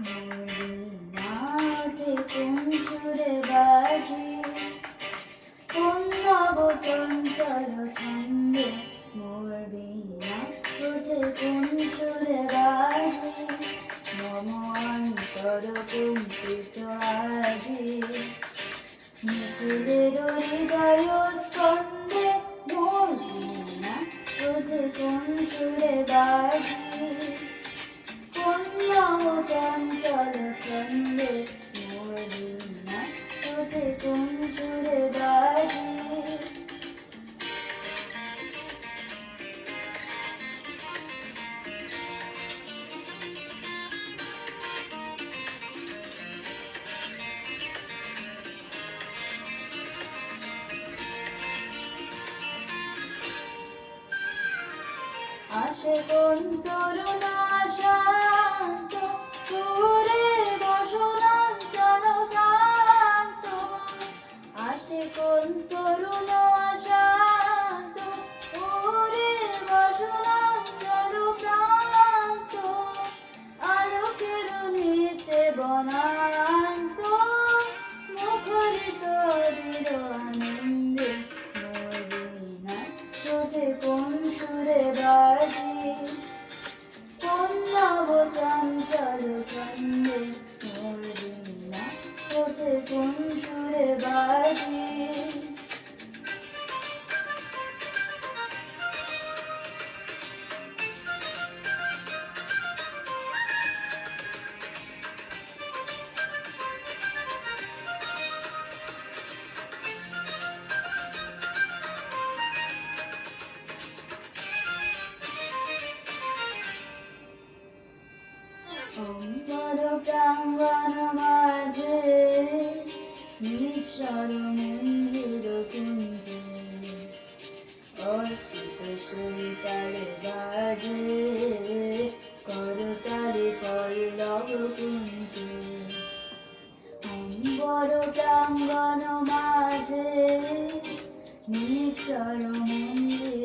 মদিনাতে কোন সুরে বাজে, কোন নব চঞ্চল ছন্দে মোর বীণা ওঠে কোন সুরে বাজে, মম অন্তর কুণ্ঠিত আজি, নিখিলের হৃদয় স্পন্দে মোর বীণা ওঠে কোন সুরে বাজে, কোন নব চঞ্চল ছন্দে মোর বীণা ওঠে কোন সুরে বাজে। আসে কোন তরুণ শান্ত সুরে বসনাঞ্চল প্রান্ত, আসে কোন তরুণ শান্ত সুরে বসনাঞ্চল প্রান্ত, আলোকের নিতে বনান্ত মুখরিত দৃঢ় আনন্দে মোর বীণা ওঠে কোন সুরে বাজে, কোন নব চঞ্চল ছন্দে মোর বীণা ওঠে কোন সুরে বাজে। অম্বর প্রাঙ্গণ মাঝে নিঃস্বর মন্দির কুঞ্জে, অশ্রুত শৈতালে বাজে করতালি পল্লব কুঞ্জে, অম্বর প্রাঙ্গণ মাঝে নিঃস্বর মন্দির